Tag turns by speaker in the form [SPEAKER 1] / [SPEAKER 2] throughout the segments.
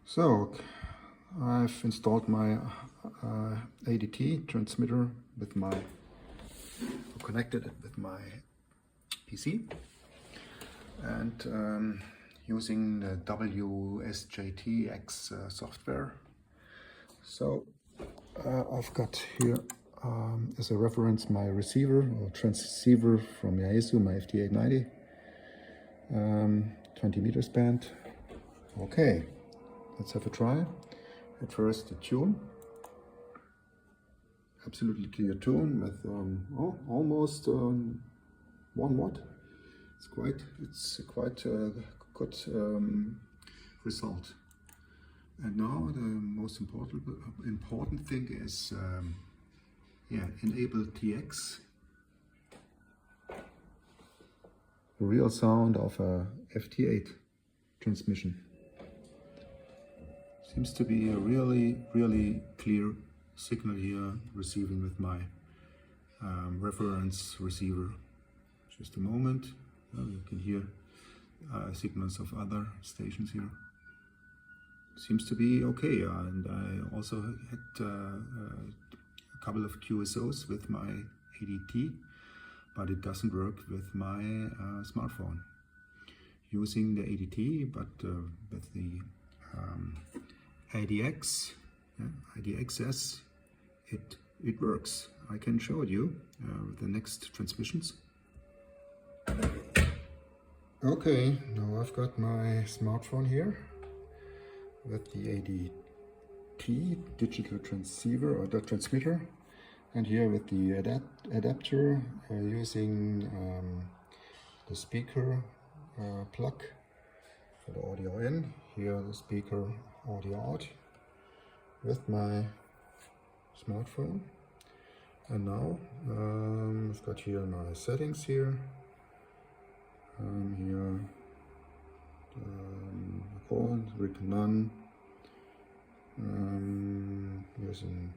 [SPEAKER 1] So I've installed my ADT transmitter with connected it with my PC, and using the WSJT X software. So I've got here as a reference my receiver or transceiver from Räson, my FT890, 20 meters band. Okay, let's have a try. At first the tune, absolutely clear tune with almost 1 watt. It's quite a good result. And now the most important thing is enable TX, the real sound of a FT8 transmission. Seems to be a really clear signal here, receiving with my reference receiver. Just a moment. You can hear signals of other stations here. Seems to be okay, and I also had a couple of QSOs with my ADT, but it doesn't work with my smartphone. Using the ADT, but with the ADX-S, it works. I can show you with the next transmissions. Okay, now I've got my smartphone here with the ADT digital transceiver or the transmitter, and here with the adapter using the speaker plug for the audio in, here the speaker audio out with my smartphone. And now I've got here my settings here. Here record, none, using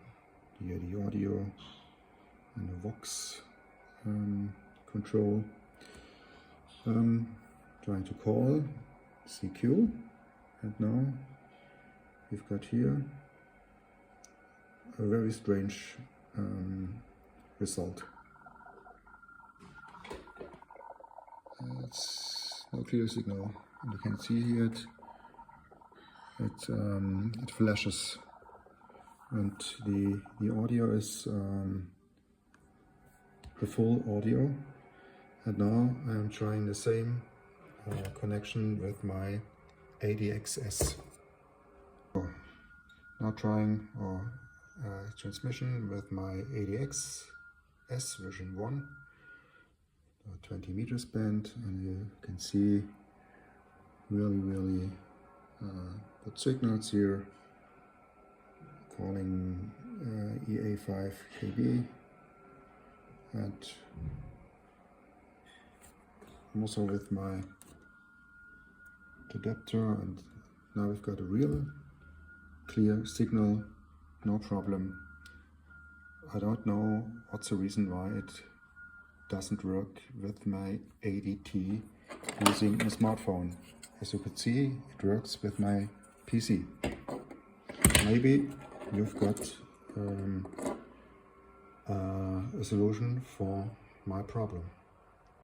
[SPEAKER 1] the audio and the Vox control. Trying to call CQ, and now we've got here a very strange result. It's no clear signal. You can see here it flashes, and the audio is the full audio. And now I am trying the same connection with my ADX-S. Now trying transmission with my ADX-S version 1, 20 meters band, and you can see really good signals here, calling EA5 KB, and also with my adapter, and now we've got a real clear signal, no problem. I don't know what's the reason why it doesn't work with my ADT using a smartphone. As you could see, it works with my PC. Maybe you've got a solution for my problem.